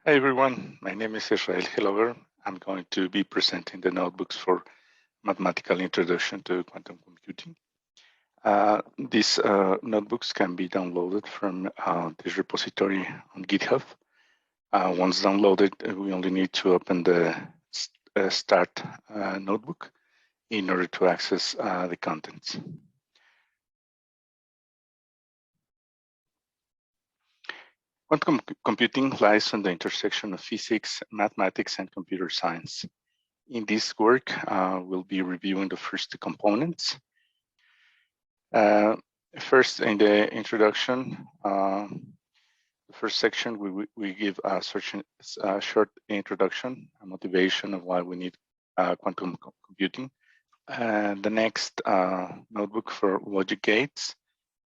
Hi everyone, my name is Israel Hilover. I'm going to be presenting the notebooks for Mathematical Introduction to Quantum Computing. These notebooks can be downloaded from this repository on GitHub. Once downloaded, we only need to open the Start notebook in order to access the contents. Quantum computing lies on the intersection of physics, mathematics, and computer science. In this work, we'll be reviewing the first two components. First, in the introduction, the first section, we give a short introduction, a motivation of why we need quantum computing. The next notebook for logic gates,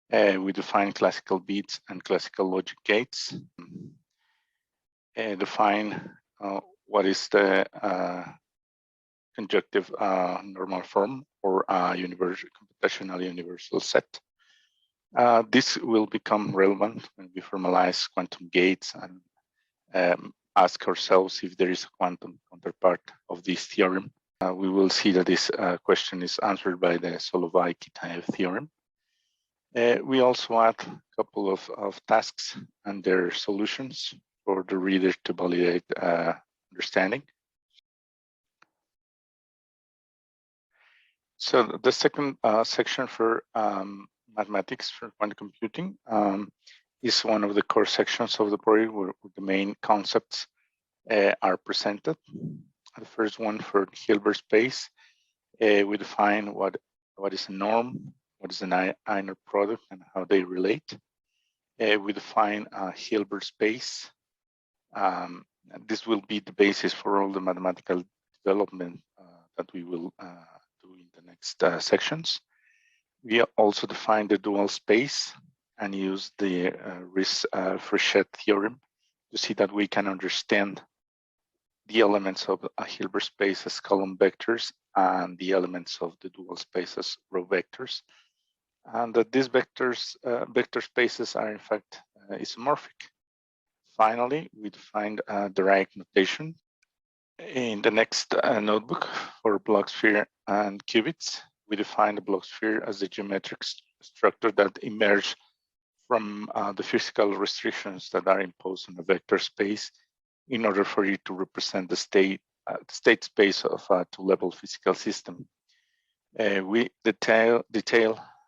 we define classical bits and classical logic gates. Define what is the conjunctive normal form or computational universal set. This will become relevant when we formalize quantum gates and ask ourselves if there is a quantum counterpart of this theorem. We will see that this question is answered by the Solovay-Kitaev theorem. We also add a couple of tasks and their solutions for the reader to validate understanding. So the second section for mathematics for quantum computing is one of the core sections of the project where the main concepts are presented. The first one for Hilbert space, we define what is a norm, what is an inner product, and how they relate. We define a Hilbert space. This will be the basis for all the mathematical development that we will do in the next sections. We also define the dual space and use the Riesz-Fréchet theorem to see that we can understand the elements of a Hilbert space as column vectors and the elements of the dual space as row vectors, and that these vector spaces are in fact isomorphic. Finally, we defined Dirac notation. In the next notebook for block sphere and qubits, we define the block sphere as the geometric structure that emerge from the physical restrictions that are imposed on a vector space in order for it to represent the state space of a two-level physical system. We detail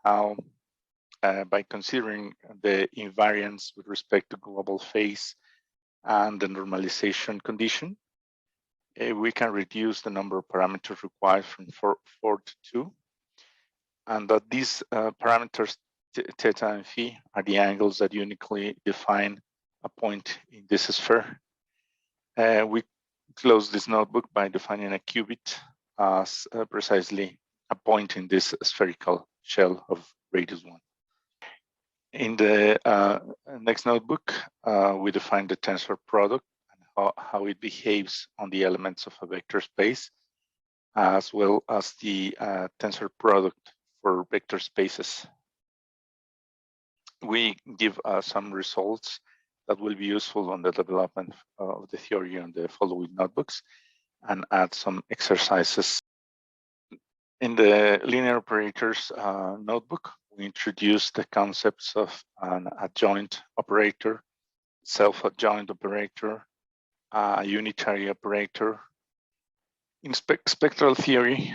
how, by considering the invariance with respect to global phase and the normalization condition, we can reduce the number of parameters required from 4 to 2, and that these parameters, theta and phi, are the angles that uniquely define a point in this sphere. We close this notebook by defining a qubit as precisely a point in this spherical shell of radius 1. In the next notebook, we define the tensor product and how it behaves on the elements of a vector space, as well as the tensor product for vector spaces. We give some results that will be useful on the development of the theory on the following notebooks, and add some exercises. In the linear operators notebook, we introduce the concepts of an adjoint operator, self-adjoint operator, a unitary operator. In spectral theory,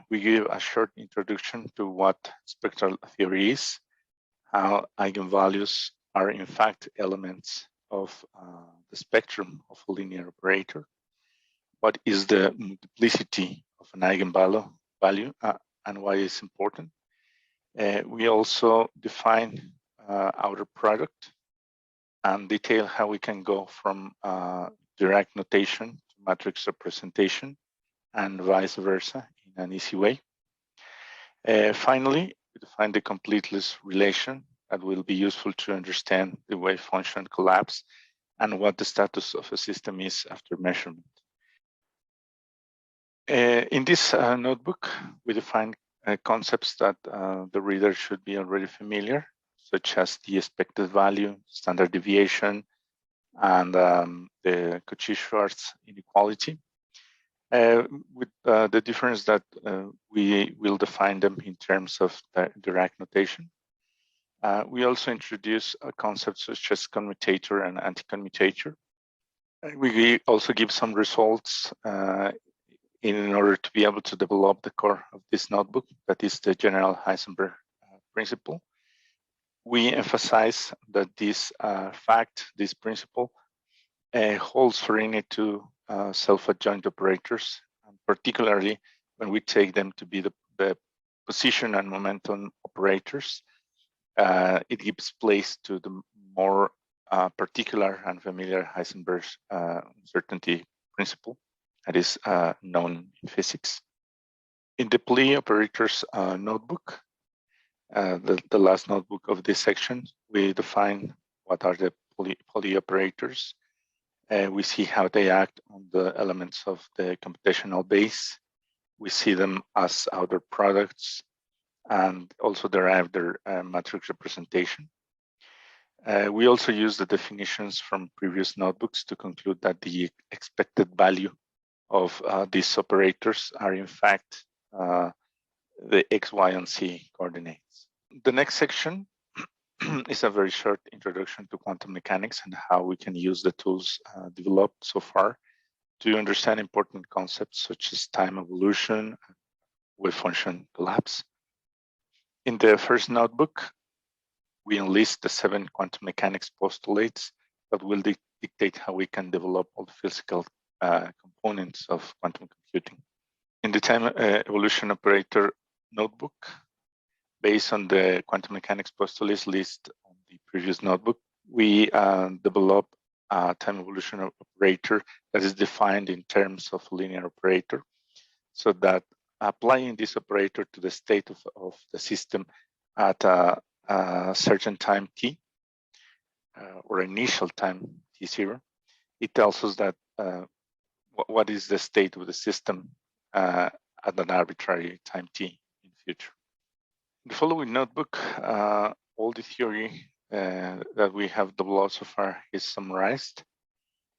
we give a short introduction to what spectral theory is, how eigenvalues are in fact elements of the spectrum of a linear operator, what is the multiplicity of an eigenvalue and why it's important. We also define outer product and detail how we can go from Dirac notation to matrix representation and vice versa in an easy way. Finally, we define the completeless relation that will be useful to understand the wave function collapse and what the status of a system is after measurement. In this notebook, we define concepts that the reader should be already familiar, such as the expected value, standard deviation, and the Cauchy-Schwarz inequality, with the difference that we will define them in terms of the Dirac notation. We also introduce concepts such as commutator and anti-commutator. We also give some results in order to be able to develop the core of this notebook, that is the general Heisenberg principle. We emphasize that this this principle, holds for any two self-adjoint operators, particularly when we take them to be the position and momentum operators. It gives place to the more particular and familiar Heisenberg's uncertainty principle that is known in physics. In the Pauli operators notebook, the last notebook of this section, we define what are the Pauli operators. We see how they act on the elements of the computational base. We see them as outer products and also derive their matrix representation. We also use the definitions from previous notebooks to conclude that the expected value of these operators are in fact the X, Y, and Z coordinates. The next section is a very short introduction to quantum mechanics and how we can use the tools developed so far to understand important concepts such as time evolution, wave function collapse. In the first notebook, we enlist the 7 quantum mechanics postulates that will dictate how we can develop all the physical components of quantum computing. In the time evolution operator notebook, based on the quantum mechanics postulates list on the previous notebook, we develop a time evolution operator that is defined in terms of a linear operator, so that applying this operator to the state of the system at a certain time t, or initial time t0, it tells us that what is the state of the system at an arbitrary time t in the future. In the following notebook, all the theory that we have developed so far is summarized.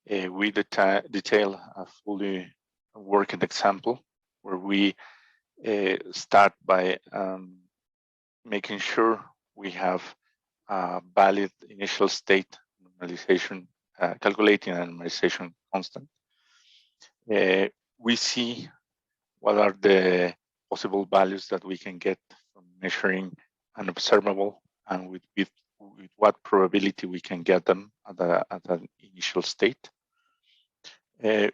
We detail a fully worked example where we start by making sure we have a valid initial state normalization, calculating a normalization constant. We see what are the possible values that we can get from measuring an observable, and with what probability we can get them at an initial state. We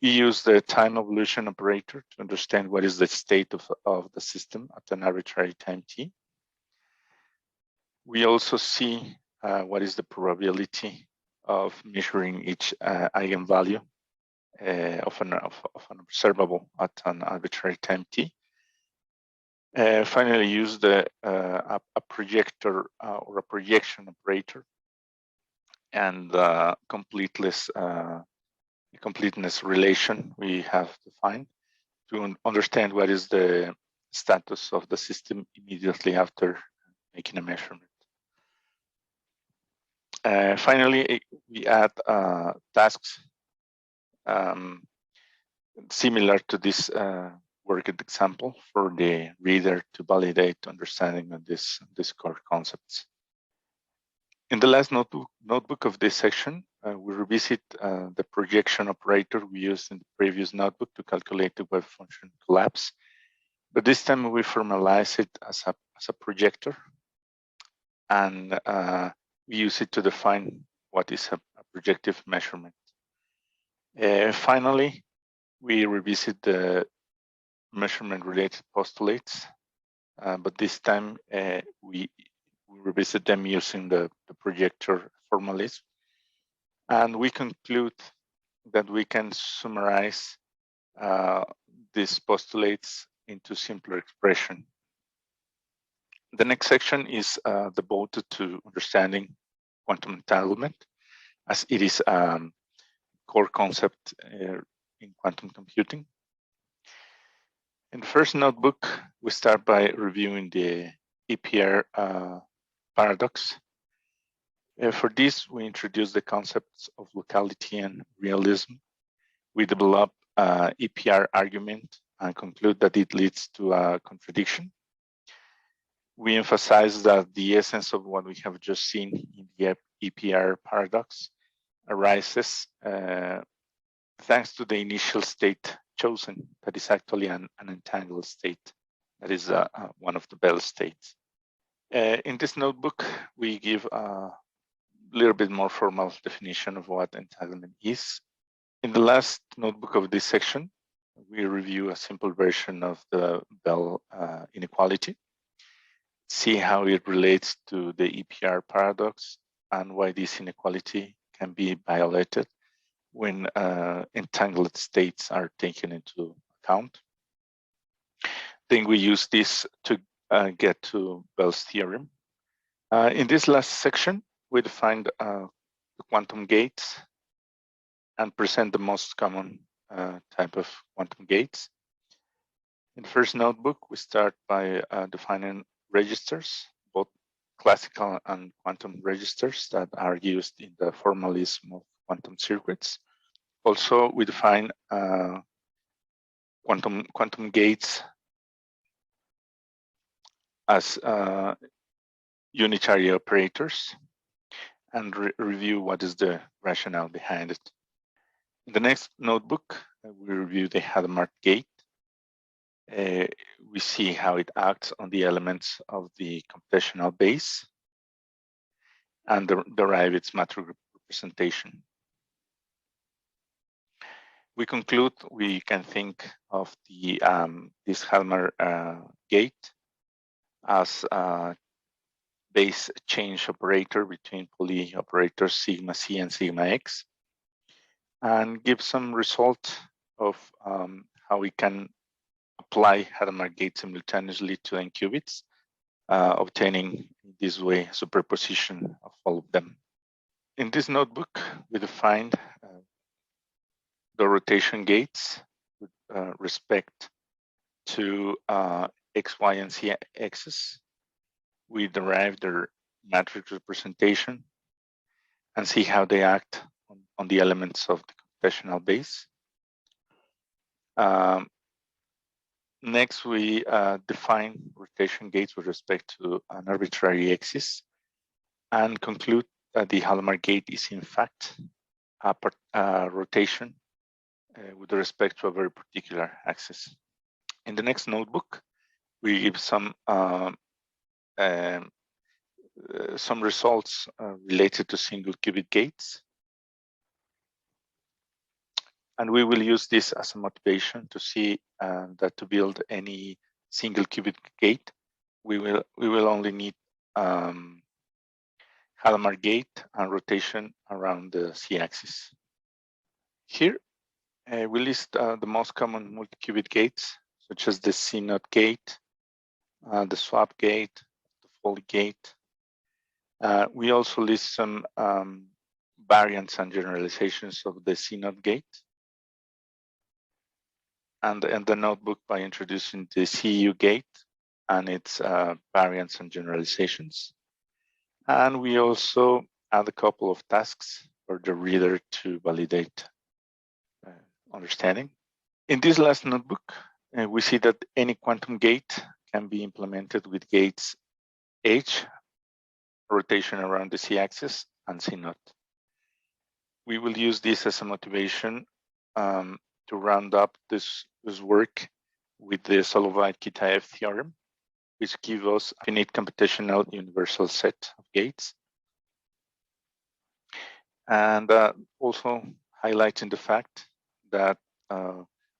use the time evolution operator to understand what is the state of the system at an arbitrary time t. We also see what is the probability of measuring each eigenvalue of an observable at an arbitrary time t. Finally, use a projector or a projection operator and completeness relation we have defined to understand what is the status of the system immediately after making a measurement. Finally, we add tasks similar to this worked example for the reader to validate understanding of this core concepts. In the last notebook of this section, we revisit the projection operator we used in the previous notebook to calculate the wave function collapse, but this time we formalize it as a projector, and we use it to define what is a projective measurement. Finally, we revisit the measurement-related postulates, but this time we revisit them using the projector formalism, and we conclude that we can summarize these postulates into simpler expression. The next section is devoted to understanding quantum entanglement, as it is a core concept in quantum computing. In the first notebook, we start by reviewing the EPR paradox. For this, we introduce the concepts of locality and realism. We develop EPR argument and conclude that it leads to a contradiction. We emphasize that the essence of what we have just seen in the EPR paradox arises thanks to the initial state chosen, that is actually an entangled state, that is one of the Bell states. In this notebook, we give a little bit more formal definition of what entanglement is. In the last notebook of this section, we review a simple version of the Bell inequality, see how it relates to the EPR paradox and why this inequality can be violated when entangled states are taken into account. Then we use this to get to Bell's theorem. In this last section, we defined the quantum gates and present the most common type of quantum gates. In the first notebook, we start by defining registers, both classical and quantum registers that are used in the formalism of quantum circuits. Also, we define quantum gates as unitary operators and review what is the rationale behind it. In the next notebook, we review the Hadamard gate. We see how it acts on the elements of the computational base and derive its matrix representation. We conclude we can think of the this Hadamard gate as a base change operator between Pauli operators sigma c and sigma x, and give some result of how we can apply Hadamard gate simultaneously to n qubits, obtaining this way superposition of all of them. In this notebook, we defined the rotation gates with respect to x, y, and z axes. We derive their matrix representation and see how they act on the elements of the computational base. Next, we define rotation gates with respect to an arbitrary axis and conclude that the Hadamard gate is in fact a rotation with respect to a very particular axis. In the next notebook, we give some results related to single qubit gates. And we will use this as a motivation to see that to build any single qubit gate, we will only need Hadamard gate and rotation around the z-axis. Here, we list the most common multi-qubit gates, such as the CNOT gate, the swap gate, the Foley gate. We also list some variants and generalizations of the CNOT gate, and the notebook by introducing the CU gate and its variants and generalizations. And we also add a couple of tasks for the reader to validate understanding. In this last notebook, we see that any quantum gate can be implemented with gates H, rotation around the z-axis, and C0. We will use this as a motivation to round up this work with the Solovay-Kitaev theorem, which gives us a finite computational universal set of gates. And also highlighting the fact that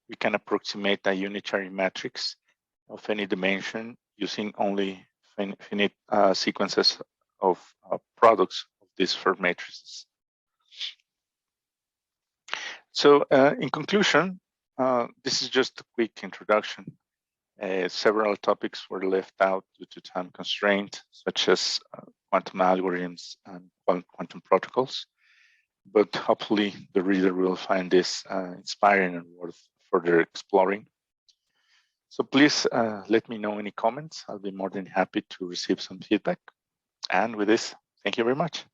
we can approximate a unitary matrix of any dimension using only finite sequences of products of these four matrices. So in conclusion, this is just a quick introduction. Several topics were left out due to time constraint, such as quantum algorithms and quantum protocols. But hopefully the reader will find this inspiring and worth further exploring. So please let me know any comments. I'll be more than happy to receive some feedback. And with this, thank you very much.